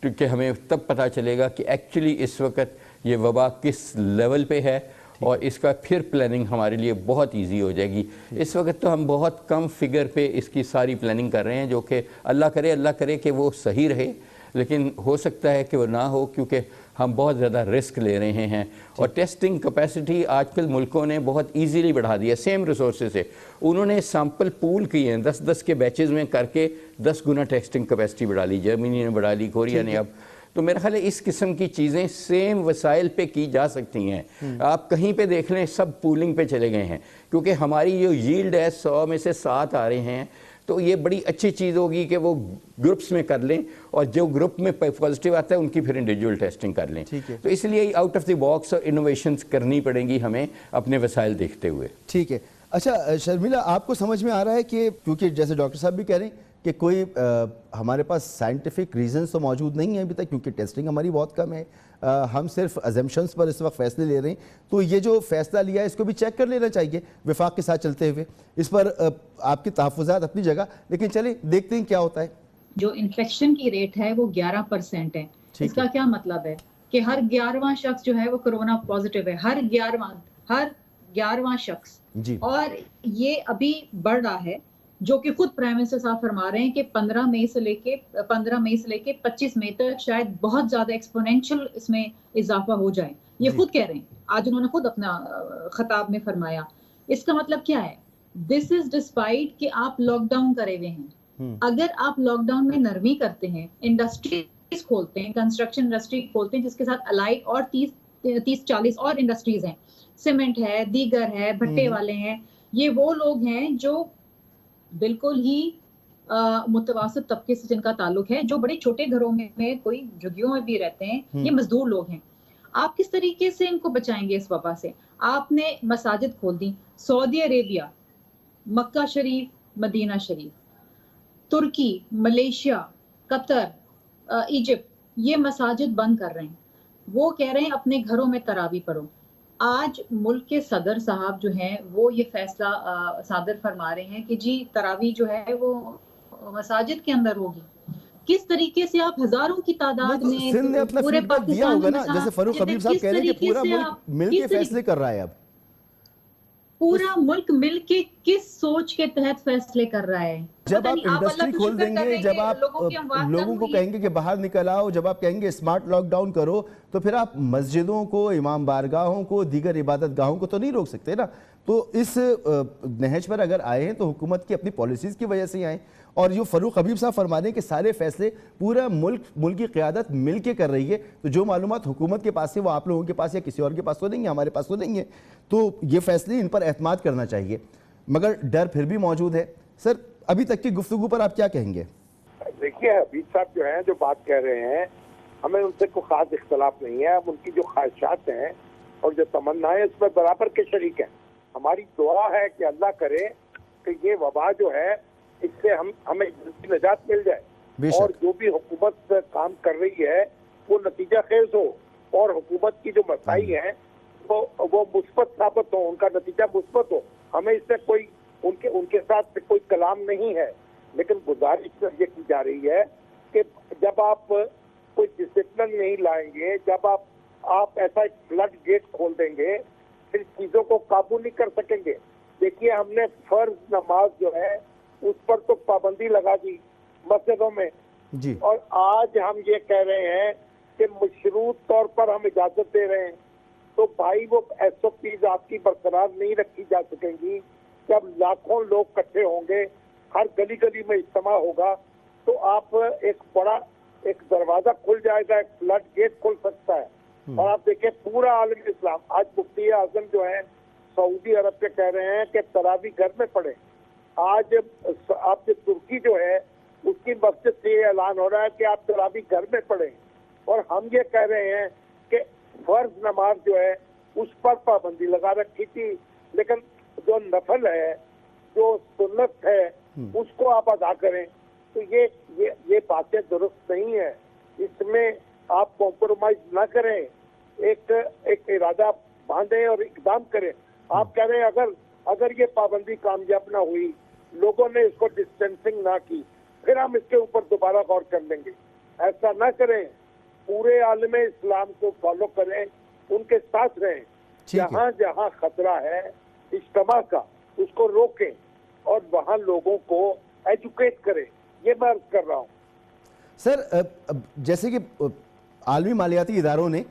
کہ ہمیں تب پتہ چلے گا کہ ایکچولی اس وقت یہ وبا کس لیول پہ ہے, اور اس کا پھر پلاننگ ہمارے لیے بہت ایزی ہو جائے گی. اس وقت تو ہم بہت کم فگر پہ اس کی ساری پلاننگ کر رہے ہیں, جو کہ اللہ کرے کہ وہ صحیح رہے, لیکن ہو سکتا ہے کہ وہ نہ ہو کیونکہ ہم بہت زیادہ رسک لے رہے ہیں. اور ٹیسٹنگ کیپیسٹی آج کل ملکوں نے بہت ایزیلی بڑھا دیا, سیم ریسورسز سے انہوں نے سیمپل پول کیے ہیں 10 کے بیچز میں کر کے 10 گنا ٹیسٹنگ کیپیسٹی بڑھا لی. جرمنی نے بڑھا لی, کوریا نے. اب تو میرا خیال ہے اس قسم کی چیزیں سیم وسائل پہ کی جا سکتی ہیں. آپ کہیں پہ دیکھ لیں سب پولنگ پہ چلے گئے ہیں, کیونکہ ہماری جو ییلڈ ہے 100 میں سے 7 آ رہے ہیں. تو یہ بڑی اچھی چیز ہوگی کہ وہ گروپس میں کر لیں, اور جو گروپ میں پازیٹیو آتا ہے ان کی پھر انڈیویجول ٹیسٹنگ کر لیں. تو اس لیے out of the box innovations کرنی پڑیں گی ہمیں اپنے وسائل دیکھتے ہوئے. ٹھیک ہے. اچھا شرمیلا, آپ کو سمجھ میں آ رہا ہے کہ کیونکہ جیسے ڈاکٹر صاحب بھی کہہ رہے ہیں کہ کوئی ہمارے پاس سائنٹیفک ریزنز تو موجود نہیں ہیں ابھی تک, کیونکہ ٹیسٹنگ ہماری بہت کم ہے, ہم صرف ازمپشنز پر اس وقت فیصلے لے رہے ہیں. تو یہ جو فیصلہ لیا ہے اس کو بھی چیک کر لینا چاہیے وفاق کے ساتھ چلتے ہوئے. اس پر آپ کی تحفظات اپنی جگہ, لیکن چلیں دیکھتے ہیں کیا ہوتا ہے. جو انفیکشن کی ریٹ ہے وہ 11% ہے. اس کا کیا مطلب ہے کہ ہر 11واں شخص جو ہے وہ کرونا پازیٹیو ہے, ہر 11واں شخص. اور یہ ابھی بڑھ رہا ہے, جو کہ خود پرائم منسٹر صاحب فرما رہے ہیں کہ 15 مئی سے لے کے 25 مئی تک شاید بہت زیادہ ایکسپونینشل اس میں اضافہ ہو جائے. یہ خود کہہ رہے ہیں, آج انہوں نے خود اپنا خطاب میں فرمایا. اس کا مطلب کیا ہے؟ دس از ڈسپائٹ کہ آپ لاک ڈاؤن کرے ہوئے ہیں. اگر آپ لاک ڈاؤن میں نرمی کرتے ہیں, انڈسٹریز کھولتے ہیں, کنسٹرکشن انڈسٹری کھولتے ہیں جس کے ساتھ الائڈ اور 30-40 اور انڈسٹریز ہیں, سیمنٹ ہے, دیگر ہے, بھٹے والے ہیں, یہ وہ لوگ ہیں جو بالکل ہی متوسط طبقے سے جن کا تعلق ہے, جو بڑے چھوٹے گھروں میں کوئی جھگیوں میں بھی رہتے ہیں, یہ مزدور لوگ ہیں. آپ کس طریقے سے ان کو بچائیں گے اس وبا سے؟ آپ نے مساجد کھول دی، سعودی عربیہ، مکہ شریف، مدینہ شریف، ترکی، ملیشیا، قطر، ایجپٹ، یہ مساجد بند کر رہے ہیں، وہ کہہ رہے ہیں اپنے گھروں میں تراویح پڑھو۔ آج ملک کے صدر صاحب جو ہیں وہ یہ فیصلہ صادر فرما رہے ہیں کہ جی تراویح جو ہے وہ مساجد کے اندر ہوگی۔ کس طریقے سے آپ ہزاروں کی تعداد نہیں تو سندھ نے میں اپنا پورے فیڈ بیک دیا پاکستان ہوگا میں نا، جیسے فاروق مساجد حبیب صاحب کس کہہ رہے ہیں کہ طریقے پورا سے ملک مل کے فیصلے کر رہا ہے اب، پورا ملک مل کے کس سوچ کے تحت فیصلے کر رہا ہے؟ جب پتہ آپ نہیں، اللہ انڈسٹری کا کھول شکر دیں کر گے، رہے ہیں جب کہ آپ لوگوں کی اموات کم لوگوں کو ہوئی ہے۔ کہیں گے کہ باہر نکل آؤ، جب آپ کہیں گے اسمارٹ لاک ڈاؤن کرو، تو پھر آپ مسجدوں کو، امام بارگاہوں کو، دیگر عبادت گاہوں کو تو نہیں روک سکتے نا۔ تو اس نہج پر اگر آئے ہیں تو حکومت کی اپنی پالیسیز کی وجہ سے ہی آئیں، اور جو فاروق حبیب صاحب فرما رہے ہیں کہ سارے فیصلے پورا ملک کی قیادت مل کے کر رہی ہے، تو جو معلومات حکومت کے پاس ہے وہ آپ لوگوں کے پاس یا کسی اور کے پاس تو نہیں ہے، ہمارے پاس تو نہیں ہے، تو یہ فیصلے ان پر اعتماد کرنا چاہیے، مگر ڈر پھر بھی موجود ہے۔ سر ابھی تک کی گفتگو پر آپ کیا کہیں گے؟ دیکھیے حبیب صاحب جو ہیں جو بات کہہ رہے ہیں، ہمیں ان سے کوئی خاص اختلاف نہیں ہے، ہم ان کی جو خواہشات ہیں اور جو تمنائیں اس میں برابر کے شریک ہیں۔ ہماری دعا ہے کہ اللہ کرے کہ یہ وبا جو ہے اس سے ہمیں جلدی نجات مل جائے، اور جو بھی حکومت کام کر رہی ہے وہ نتیجہ خیز ہو، اور حکومت کی جو مسائل ہیں وہ مثبت ثابت ہو، ان کا نتیجہ مثبت ہو۔ ہمیں اس سے کوئی ان کے ساتھ کوئی کلام نہیں ہے، لیکن گزارش یہ کی جا رہی ہے کہ جب آپ کوئی ڈسپلن نہیں لائیں گے، جب آپ ایسا ایک فلڈ گیٹ کھول دیں گے، پھر چیزوں کو قابو نہیں کر سکیں گے۔ دیکھیے ہم نے فرض نماز جو ہے اس پر تو پابندی لگا دی مسجدوں میں، جی، اور آج ہم یہ کہہ رہے ہیں کہ مشروط طور پر ہم اجازت دے رہے ہیں، تو بھائی وہ ایس او پیز آپ کی برقرار نہیں رکھی جا سکیں گی۔ جب لاکھوں لوگ اکٹھے ہوں گے، ہر گلی گلی میں اجتماع ہوگا، تو آپ ایک دروازہ کھل جائے گا، ایک فلڈ گیٹ کھل سکتا ہے۔ اور آپ دیکھیں پورا عالم اسلام، آج مفتی اعظم جو ہیں سعودی عرب کے کہہ رہے ہیں کہ تراویح گھر میں پڑھیں۔ آج آپ جو ترکی جو ہے اس کی مسجد سے یہ اعلان ہو رہا ہے کہ آپ تراویح گھر میں پڑھیں، اور ہم یہ کہہ رہے ہیں کہ فرض نماز جو ہے اس پر پابندی لگا رکھی تھی، لیکن جو نفل ہے، جو سنت ہے، اس کو آپ ادا کریں۔ تو یہ باتیں درست نہیں ہیں، اس میں آپ کمپرومائز نہ کریں، ایک ارادہ باندھیں اور اقدام کریں۔ آپ کہہ رہے ہیں اگر یہ پابندی کامیاب نہ ہوئی، لوگوں نے اس کو ڈسٹینسنگ نہ کی، پھر ہم اس کے اوپر دوبارہ غور کر لیں گے۔ ایسا نہ کریں، پورے عالم اسلام کو فالو کریں، ان کے ساتھ رہیں، جہاں جہاں خطرہ ہے اجتماع کا اس کو روکیں، اور وہاں لوگوں کو ایجوکیٹ کریں۔ یہ میں عرض کر رہا ہوں۔ سر جیسے کہ عالمی مالیاتی اداروں نے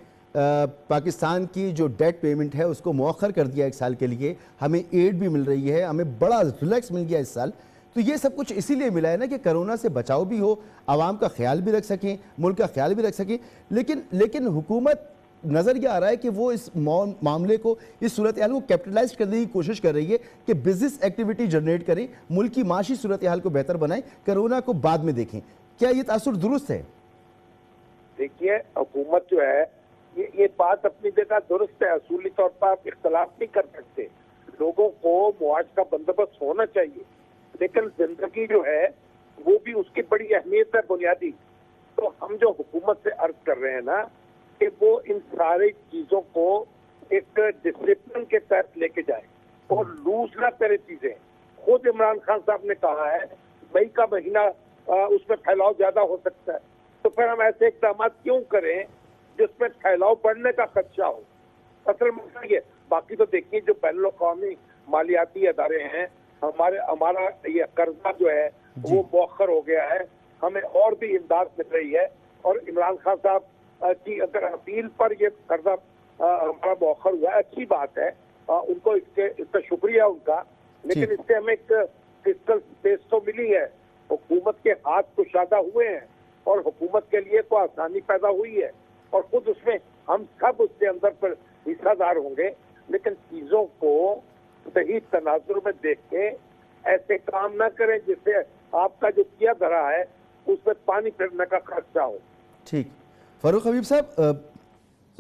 پاکستان کی جو ڈیٹ پیمنٹ ہے اس کو مؤخر کر دیا 1 سال کے لیے، ہمیں ایڈ بھی مل رہی ہے، ہمیں بڑا ریلیکس مل گیا اس سال، تو یہ سب کچھ اسی لیے ملا ہے نا کہ کرونا سے بچاؤ بھی ہو، عوام کا خیال بھی رکھ سکیں، ملک کا خیال بھی رکھ سکیں، لیکن حکومت نظر یہ آ رہا ہے کہ وہ اس معاملے کو، اس صورتحال کو کیپٹلائز کرنے کی کوشش کر رہی ہے کہ بزنس ایکٹیویٹی جنریٹ کریں، ملک کی معاشی صورتحال کو بہتر بنائیں، کرونا کو بعد میں دیکھیں۔ کیا یہ تاثر درست ہے؟ دیکھیے حکومت جو ہے یہ بات اپنی جگہ درست ہے، اصولی طور پر آپ اختلاف نہیں کر سکتے، لوگوں کو معاش کا بندوبست ہونا چاہیے، لیکن زندگی جو ہے وہ بھی اس کی بڑی اہمیت ہے بنیادی۔ تو ہم جو حکومت سے عرض کر رہے ہیں نا کہ وہ ان ساری چیزوں کو ایک ڈسپلن کے تحت لے کے جائے اور لوز نہ کرے چیزیں۔ خود عمران خان صاحب نے کہا ہے مئی کا مہینہ اس میں پھیلاؤ زیادہ ہو سکتا ہے، تو پھر ہم ایسے اقدامات کیوں کریں جس میں پھیلاؤ بڑھنے کا خدشہ ہو؟ اصل مسئلہ یہ، باقی تو دیکھیے جو بین الاقوامی مالیاتی ادارے ہیں، ہمارا یہ قرضہ جو ہے وہ مؤخر ہو گیا ہے، ہمیں اور بھی امداد مل رہی ہے، اور عمران خان صاحب کی اگر اپیل پر یہ قرضہ ہمارا مؤخر ہوا ہے، اچھی بات ہے، ان کو اس کا شکریہ ان کا، لیکن اس سے ہمیں ایک فسکل اسپیس تو ملی ہے، حکومت کے ہاتھ کشادہ ہوئے ہیں اور حکومت کے لیے تو آسانی پیدا ہوئی ہے، اور خود اس میں ہم سب اس کے اندر پر حصہ دار ہوں گے، لیکن چیزوں کو صحیح تناظر میں دیکھ کے ایسے کام نہ کریں جس سے آپ کا جو کیا دھرا ہے اس میں پانی پھرنے کا خدشہ ہو۔ ٹھیک، فاروق حبیب صاحب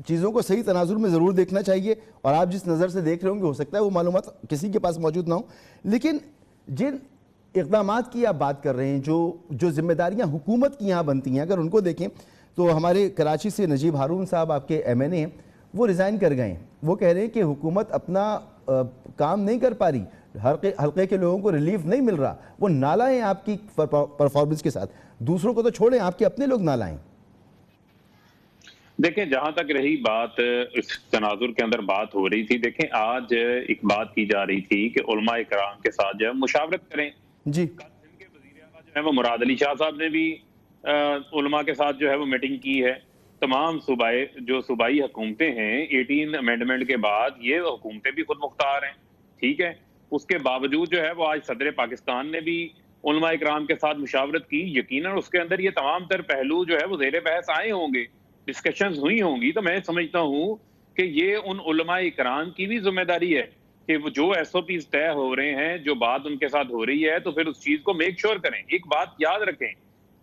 چیزوں کو صحیح تناظر میں ضرور دیکھنا چاہیے، اور آپ جس نظر سے دیکھ رہے ہوں گے ہو سکتا ہے وہ معلومات کسی کے پاس موجود نہ ہوں، لیکن جن اقدامات کی آپ بات کر رہے ہیں، جو ذمہ داریاں حکومت کی یہاں بنتی ہیں، اگر ان کو دیکھیں تو ہمارے کراچی سے نجیب ہارون صاحب آپ کے ایم این اے ہیں، وہ ریزائن کر گئے ہیں. وہ کہہ رہے ہیں کہ حکومت اپنا کام نہیں کر پا رہی، حلقے کے لوگوں کو ریلیف نہیں مل رہا، وہ نالا ہیں آپ کی پرفارمنس کے ساتھ. دوسروں کو تو چھوڑیں، آپ کے اپنے لوگ نالا ہیں. دیکھیں جہاں تک رہی بات اس تناظر کے اندر بات ہو رہی تھی، دیکھیں آج ایک بات کی جا رہی تھی کہ علماء کرام کے ساتھ جو ہے مشاورت کریں. جی کل سندھ کے وزیر اعلیٰ جو ہے وہ مراد علی شاہ صاحب نے بھی علماء کے ساتھ جو ہے وہ میٹنگ کی ہے. تمام صوبائی حکومتیں ہیں 18 امینڈمنٹ کے بعد یہ حکومتیں بھی خود مختار ہیں، ٹھیک ہے. اس کے باوجود جو ہے وہ آج صدر پاکستان نے بھی علماء کرام کے ساتھ مشاورت کی. یقیناً اس کے اندر یہ تمام تر پہلو جو ہے وہ زیر بحث آئے ہوں گے، ڈسکشنز ہوئی ہوں گی. تو میں سمجھتا ہوں کہ یہ ان علماء کرام کی بھی ذمہ داری ہے کہ وہ جو ایس او پیز طے ہو رہے ہیں، جو بات ان کے ساتھ ہو رہی ہے، تو پھر اس چیز کو میک شور کریں. ایک بات یاد رکھیں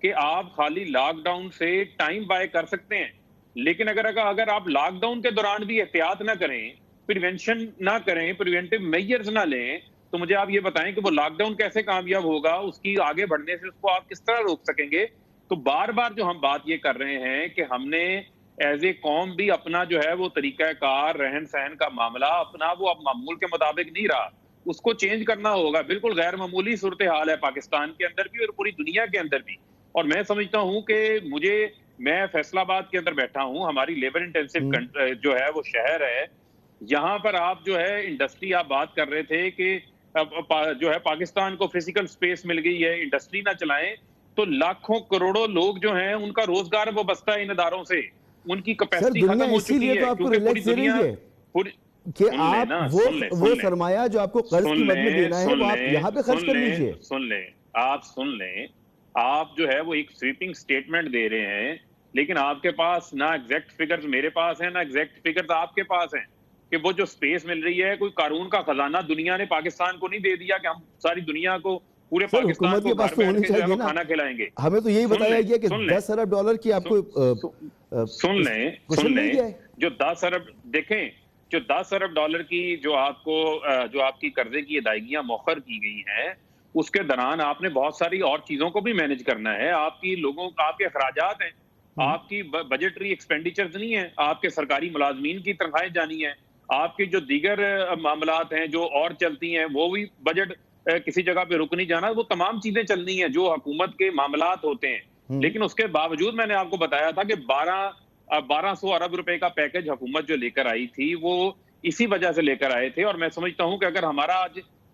کہ آپ خالی لاک ڈاؤن سے ٹائم بائی کر سکتے ہیں، لیکن اگر آپ لاک ڈاؤن کے دوران بھی احتیاط نہ کریں، پریونشن نہ کریں، پریونٹیو میجرز نہ لیں، تو مجھے آپ یہ بتائیں کہ وہ لاک ڈاؤن کیسے کامیاب ہوگا؟ اس کی آگے بڑھنے سے اس کو آپ کس طرح روک سکیں گے؟ تو بار بار جو ہم بات یہ کر رہے ہیں کہ ہم نے ایز اے قوم بھی اپنا جو ہے وہ طریقہ کار، رہن سہن کا معاملہ اپنا وہ اب معمول کے مطابق نہیں رہا، اس کو چینج کرنا ہوگا. بالکل غیر معمولی صورتحال ہے پاکستان کے اندر بھی اور پوری دنیا کے اندر بھی. اور میں سمجھتا ہوں کہ میں فیصل آباد کے اندر بیٹھا ہوں، ہماری لیبر انٹینسو جو ہے وہ شہر ہے. یہاں پر آپ جو ہے انڈسٹری، آپ بات کر رہے تھے کہ جو ہے پاکستان کو فزیکل سپیس مل گئی ہے، انڈسٹری نہ چلائیں تو لاکھوں کروڑوں لوگ جو ہیں ان کا روزگار وابستہ ہے ان اداروں سے، ان کی کیپیسٹی ختم ہو چکی ہے. کیونکہ پوری دنیا کہ آپ وہ سرمایہ جو آپ کو قرض کی مد میں دینا ہے وہ آپ یہاں پہ خرچ کر لیجئے. سن لیں آپ جو ہے وہ ایک سویپنگ سٹیٹمنٹ دے رہے ہیں، لیکن آپ کے پاس نہ ایگزیکٹ فگرز میرے پاس ہیں، نہ ایگزیکٹ فگرز آپ کے پاس ہیں کہ وہ جو سپیس مل رہی ہے، کوئی قارون کا خزانہ دنیا نے پاکستان کو نہیں دے دیا کہ ہم ساری دنیا کو، پورے پاکستان کو گھر بیٹھ کے جو ہے وہ کھانا کھلائیں گے. ہمیں تو یہی بتایا گیا کہ 10 ارب ڈالر کی آپ کو سن لیں جو 10 ارب، دیکھیں جو 10 ارب ڈالر کی جو آپ کی قرضے کی ادائیگیاں مؤخر کی گئی ہیں، اس کے دوران آپ نے بہت ساری اور چیزوں کو بھی مینج کرنا ہے. آپ کے اخراجات ہیں، آپ کی بجٹری ایکسپینڈیچرز نہیں ہیں، آپ کے سرکاری ملازمین کی تنخواہیں جانی ہیں، آپ کے جو دیگر معاملات ہیں جو اور چلتی ہیں وہ بھی بجٹ کسی جگہ پہ رک نہیں جانا، وہ تمام چیزیں چلنی ہیں جو حکومت کے معاملات ہوتے ہیں. لیکن اس کے باوجود میں نے آپ کو بتایا تھا کہ 1200 ارب روپے کا پیکج حکومت جو لے کر آئی تھی وہ اسی وجہ سے لے کر آئے تھے. اور میں سمجھتا ہوں کہ اگر ہمارا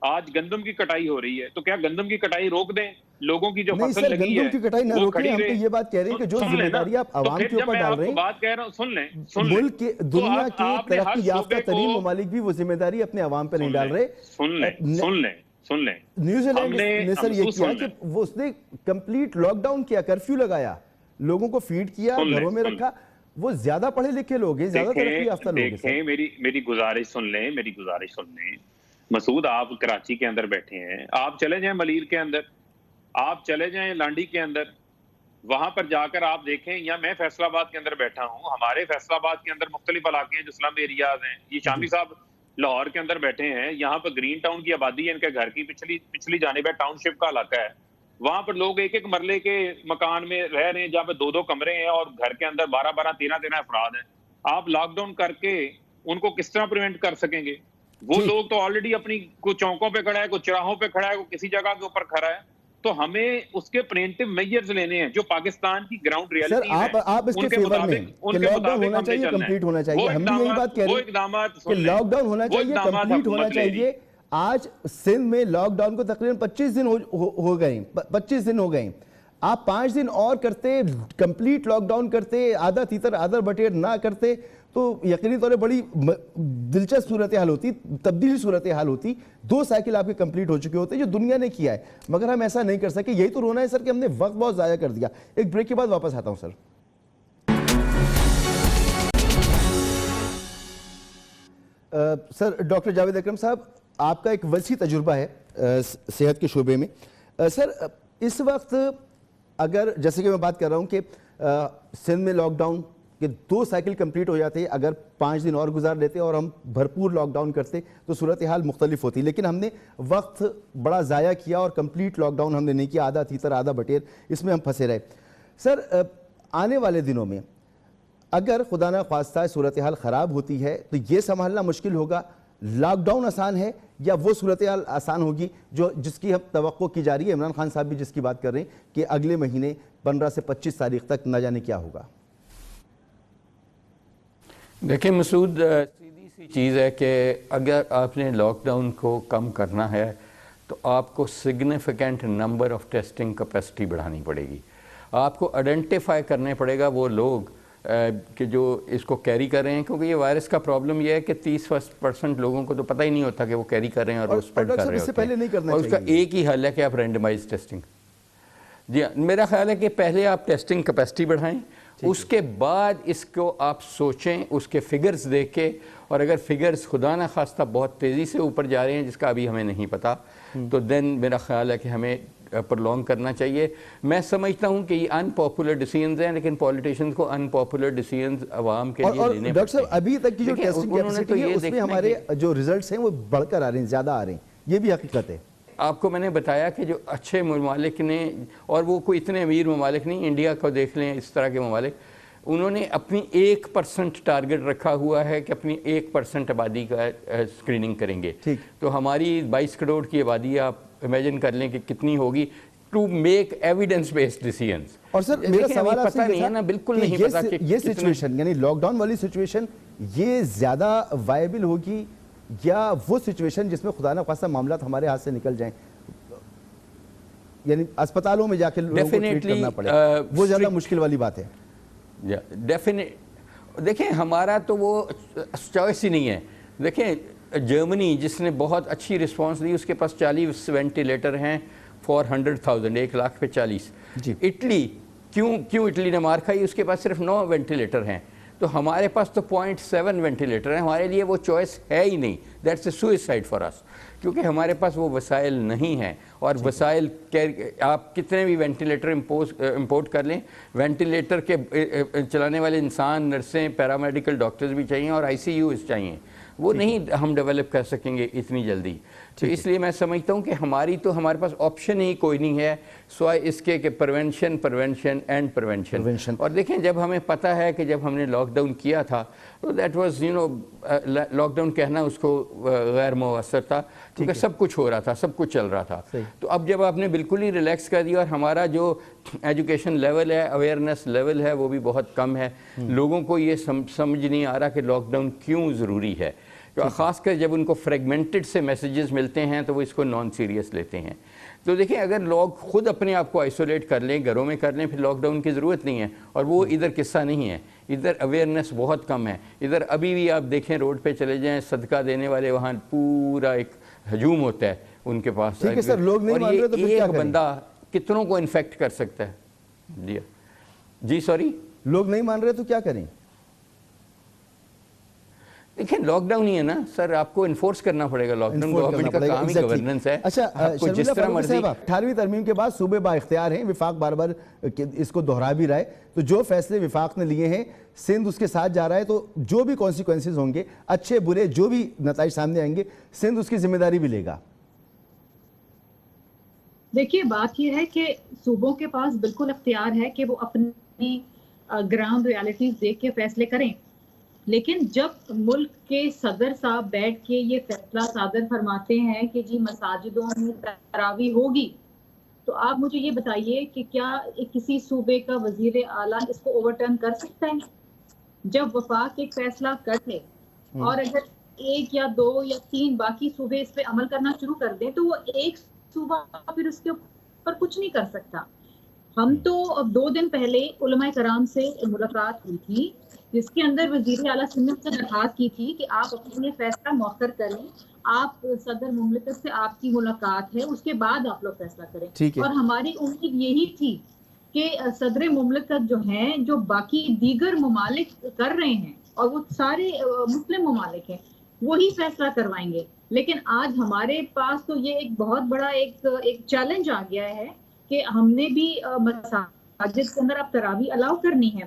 آج گندم کی کٹائی ہو رہی ہے تو کیا گندم کی کٹائی روک دیں؟ لوگوں کی جو فصل لگی ہے گندم کی کٹائی نہ روکیں. ہم تو یہ بات کہہ رہے ہیں کہ جو ذمہ داری آپ عوام کے اوپر ڈال رہے ہیں، بات کہہ رہا ہوں، سن لیں ملک کے دنیا کے ترقی یافتہ ترین ممالک بھی وہ ذمہ داری اپنے عوام پہ نہیں ڈال رہے. سن لیں نیوزی لینڈ نے سر یہ کیا کہ اس نے کمپلیٹ لاک ڈاؤن کیا، کرفیو لگایا، لوگوں کو فیڈ کیا، گھروں میں رکھا. وہ زیادہ پڑھے لکھے لوگ ہیں، زیادہ ترقی یافتہ لوگ ہیں. دیکھیں میری گزارش سن لیں مسعود، آپ کراچی کے اندر بیٹھے ہیں، آپ چلے جائیں ملیر کے اندر، آپ چلے جائیں لانڈی کے اندر، وہاں پر جا کر آپ دیکھیں. یا میں فیصل آباد کے اندر بیٹھا ہوں، ہمارے فیصل آباد کے اندر مختلف علاقے ہیں جو سلم ایریاز ہیں. یہ شامی صاحب لاہور کے اندر بیٹھے ہیں، یہاں پر گرین ٹاؤن کی آبادی ہے، ان کے گھر کی پچھلی جانب ہے، ٹاؤن شپ کا علاقہ ہے. وہاں پر لوگ ایک مرلے کے مکان میں رہ رہے ہیں جہاں پہ 2 کمرے ہیں اور گھر کے اندر 12 13 افراد ہیں. آپ لاک ڈاؤن کر کے ان کو کس طرح پریونٹ کر سکیں گے؟ وہ لوگ تو آلریڈی اپنی کوئی چوکوں پہ کھڑا ہے، کوئی چراہوں پہ کھڑا ہے، کوئی کسی جگہ کے اوپر کھڑا ہے. تو ہمیں اس کے پرینٹیو میجرز لینے ہیں جو پاکستان کی گراؤنڈ ریالٹی ہے. سر آپ اس کے فیور میں کہ لاک ڈاؤن ہونا چاہیے، کمپلیٹ ہونا چاہیے. ہم بھی یہی بات کہہ رہے ہیں کہ لاک ڈاؤن ہونا چاہیے، کمپلیٹ ہونا چاہیے. آج سندھ میں لاک ڈاؤن کو تقریباً 25 دن ہو گئے. آپ 5 دن اور کرتے، کمپلیٹ لاک ڈاؤن کرتے، آدھا تیتر آدھا بٹیر نہ کرتے تو یقینی طور پر بڑی دلچسپ صورتحال ہوتی، تبدیلی صورتحال ہوتی. 2 سائیکل آپ کے کمپلیٹ ہو چکے ہوتے جو دنیا نے کیا ہے، مگر ہم ایسا نہیں کر سکے. یہی تو رونا ہے سر کہ ہم نے وقت بہت ضائع کر دیا. ایک بریک کے بعد واپس آتا ہوں سر. سر ڈاکٹر جاوید اکرم صاحب، آپ کا ایک وسیع تجربہ ہے صحت کے شعبے میں. سر اس وقت اگر جیسے کہ میں بات کر رہا ہوں کہ سندھ میں لاک ڈاؤن کہ 2 سائیکل کمپلیٹ ہو جاتے، اگر 5 دن اور گزار لیتے اور ہم بھرپور لاک ڈاؤن کرتے تو صورتحال مختلف ہوتی، لیکن ہم نے وقت بڑا ضائع کیا اور کمپلیٹ لاک ڈاؤن ہم نے نہیں کیا، آدھا تیتر آدھا بٹیر، اس میں ہم پھنسے رہے۔ سر آنے والے دنوں میں اگر خدا نہ خواستہ صورتحال خراب ہوتی ہے تو یہ سنبھالنا مشکل ہوگا، لاک ڈاؤن آسان ہے یا وہ صورتحال آسان ہوگی جس کی ہم توقع کی جا رہی ہے؟ عمران خان صاحب بھی جس کی بات کر رہے ہیں کہ اگلے مہینے 15 سے 25 تاریخ تک نہ جانے کیا ہوگا۔ دیکھیں مسعود، سیدھی سی چیز ہے کہ اگر آپ نے لاک ڈاؤن کو کم کرنا ہے تو آپ کو significant number of testing capacity بڑھانی پڑے گی۔ آپ کو آئیڈینٹیفائی کرنے پڑے گا وہ لوگ کہ جو اس کو کیری کر رہے ہیں، کیونکہ یہ وائرس کا پرابلم یہ ہے کہ 30% لوگوں کو تو پتہ ہی نہیں ہوتا کہ وہ کیری کر رہے ہیں اور وہ اسپریڈ کر رہے ہوتے ہیں، اور اس کا ایک ہی حل ہے کہ آپ رینڈمائز ٹیسٹنگ۔ جی ہاں، میرا خیال ہے کہ پہلے آپ ٹیسٹنگ کیپیسٹی بڑھائیں، اس کے بعد اس کو آپ سوچیں اس کے فگرز دیکھ کے، اور اگر فگرز خدا نہ خواستہ بہت تیزی سے اوپر جا رہے ہیں جس کا ابھی ہمیں نہیں پتہ، تو دین میرا خیال ہے کہ ہمیں پرلونگ کرنا چاہیے۔ میں سمجھتا ہوں کہ یہ ان پاپولر ڈیسیژنز ہیں، لیکن پولیٹیشینز کو ان پاپولر ڈیسیژنز عوام کے لیے لینے پڑتے ہیں۔ ڈاکٹر صاحب ابھی تک کی جو ٹیسٹنگ کیپیسٹی ہے اس میں ہمارے جو ریزلٹس ہیں وہ بڑھ کر آ رہے ہیں، زیادہ آ رہے ہیں، یہ بھی حقیقت ہے۔ آپ کو میں نے بتایا کہ جو اچھے ممالک نے، اور وہ کوئی اتنے امیر ممالک نہیں، انڈیا کو دیکھ لیں، اس طرح کے ممالک، انہوں نے اپنی 1% ٹارگٹ رکھا ہوا ہے کہ اپنی 1% آبادی کا اسکریننگ کریں گے۔ تو ہماری 22 کروڑ کی آبادی آپ امیجن کر لیں کہ کتنی ہوگی to make evidence based decisions. اور سر میرا سوال آپ سے پتہ نہیں ہے نا، بالکل نہیں پتا کہ یہ سچویشن یعنی لاک ڈاؤن والی سچویشن یہ زیادہ وائبل ہوگی یا وہ سچویشن جس میں خدا نہ خواستہ معاملات ہمارے ہاتھ سے نکل جائیں، یعنی اسپتالوں میں جا کے لوگوں کو ٹریٹ کرنا پڑے، وہ زیادہ مشکل والی بات ہے؟ دیکھیں ہمارا تو وہ چوائس ہی نہیں ہے۔ دیکھیں جرمنی جس نے بہت اچھی رسپانس دی، اس کے پاس 40 وینٹیلیٹر ہیں فار 100,000، 1 لاکھ پہ 40۔ اٹلی کیوں اٹلی نے مار کھائی؟ اس کے پاس صرف 9 وینٹیلیٹر ہیں، تو ہمارے پاس تو 0.7 وینٹیلیٹر ہیں۔ ہمارے لیے وہ چوائس ہے ہی نہیں، دیٹس اے سوئسائڈ فار اس، کیونکہ ہمارے پاس وہ وسائل نہیں ہیں۔ اور وسائل آپ کتنے بھی وینٹیلیٹر امپورٹ کر لیں، وینٹیلیٹر کے چلانے والے انسان، نرسیں، پیرامیڈیکل ڈاکٹرز بھی چاہیے اور ICUs چاہیے، وہ نہیں ہم ڈیولپ کر سکیں گے اتنی جلدی۔ تو اس لیے میں سمجھتا ہوں کہ ہمارے پاس آپشن ہی کوئی نہیں ہے سوائے اس کے کہ پریونشن اینڈ پریونشن۔ اور دیکھیں جب ہمیں پتہ ہے کہ جب ہم نے لاک ڈاؤن کیا تھا تو دیٹ واز لاک ڈاؤن کہنا اس کو غیر مؤثر تھا، کیونکہ سب کچھ ہو رہا تھا، سب کچھ چل رہا تھا۔ تو اب جب آپ نے بالکل ہی ریلیکس کر دیا اور ہمارا جو ایجوکیشن لیول ہے، اویئرنیس لیول ہے، وہ بھی بہت کم ہے، لوگوں کو یہ سمجھ نہیں آ رہا کہ لاک ڈاؤن کیوں ضروری ہے، خاص کر جب ان کو فریگمنٹڈ سے میسیجز ملتے ہیں تو وہ اس کو نان سیریس لیتے ہیں۔ تو دیکھیں اگر لوگ خود اپنے آپ کو آئسولیٹ کر لیں، گھروں میں کر لیں، پھر لاک ڈاؤن کی ضرورت نہیں ہے۔ اور وہ ادھر قصہ نہیں ہے، ادھر اویئرنیس بہت کم ہے۔ ادھر ابھی بھی آپ دیکھیں روڈ پہ چلے جائیں، صدقہ دینے والے وہاں پورا ایک ہجوم ہوتا ہے ان کے پاس، اور یہ ایک بندہ کتنوں کو انفیکٹ کر سکتا ہے۔ جی سوری، لوگ نہیں مان رہے تو کیا کریں؟ دیکھیں لاک ڈاؤن ہی ہے نا سر، آپ کو انفورس کرنا پڑے گا۔ لاک ڈاؤن گورنمنٹ کا کام ہی گورننس ہے۔ اچھا جس طرح مرضی 18ویں ترمیم کے بعد صوبے با اختیار ہیں، وفاق بار بار اس کو دہرا بھی رہا ہے، تو جو فیصلے وفاق نے لیے ہیں سندھ اس کے ساتھ جا رہا ہے، تو جو بھی کانسیکوینسز ہوں گے، اچھے برے جو بھی نتائج سامنے آئیں گے، سندھ اس کی ذمہ داری بھی لے گا۔ دیکھیے بات یہ ہے کہ صوبوں کے پاس بالکل اختیار ہے کہ وہ اپنی گراؤنڈ ریالٹیز دیکھ کے فیصلے کریں، لیکن جب ملک کے صدر صاحب بیٹھ کے یہ فیصلہ صادر فرماتے ہیں کہ جی مساجدوں میں تراویح ہوگی، تو آپ مجھے یہ بتائیے کہ کیا کسی صوبے کا وزیر اعلیٰ اس کو اوور ٹرن کر سکتا ہے؟ جب وفاق ایک فیصلہ کر لے اور اگر 1 یا 2 یا 3 باقی صوبے اس پہ عمل کرنا شروع کر دیں تو وہ ایک صوبہ پھر اس کے اوپر کچھ نہیں کر سکتا۔ ہم تو 2 دن پہلے علماء کرام سے ملاقات ہوئی تھی، جس کے اندر وزیر اعلیٰ سندھ سے درخواست کی تھی کہ آپ اپنے فیصلہ مؤخر کریں، آپ صدر مملکت سے آپ کی ملاقات ہے، اس کے بعد آپ لوگ فیصلہ کریں۔ اور ہماری امید یہی تھی کہ صدر مملکت جو ہیں، جو باقی دیگر ممالک کر رہے ہیں اور وہ سارے مسلم ممالک ہیں، وہی فیصلہ کروائیں گے۔ لیکن آج ہمارے پاس تو یہ ایک بہت بڑا ایک چیلنج آ گیا ہے کہ ہم نے بھی مساجد کے اندر اب تراویح الاؤ کرنی ہے،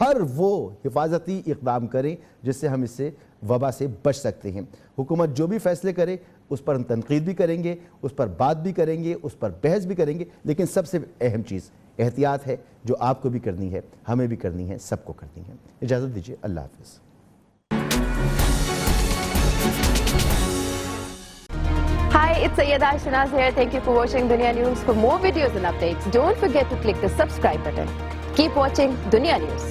ہر وہ حفاظتی اقدام کریں جس سے ہم اس سے وبا سے بچ سکتے ہیں. حکومت جو بھی فیصلے کرے اس پر ہم تنقید بھی کریں گے, اس پر بات بھی کریں گے, اس پر بحث بھی کریں گے, لیکن سب سے اہم چیز احتیاط ہے, جو آپ کو بھی کرنی ہے, ہمیں بھی کرنی ہے, سب کو کرنی ہے. اجازت دیجیے, اللہ حافظ. Hi, it's Sayyeda Shanaz here. Thank you for watching Dunya News. For more videos and updates, don't forget to click the subscribe button. Keep watching Dunya News.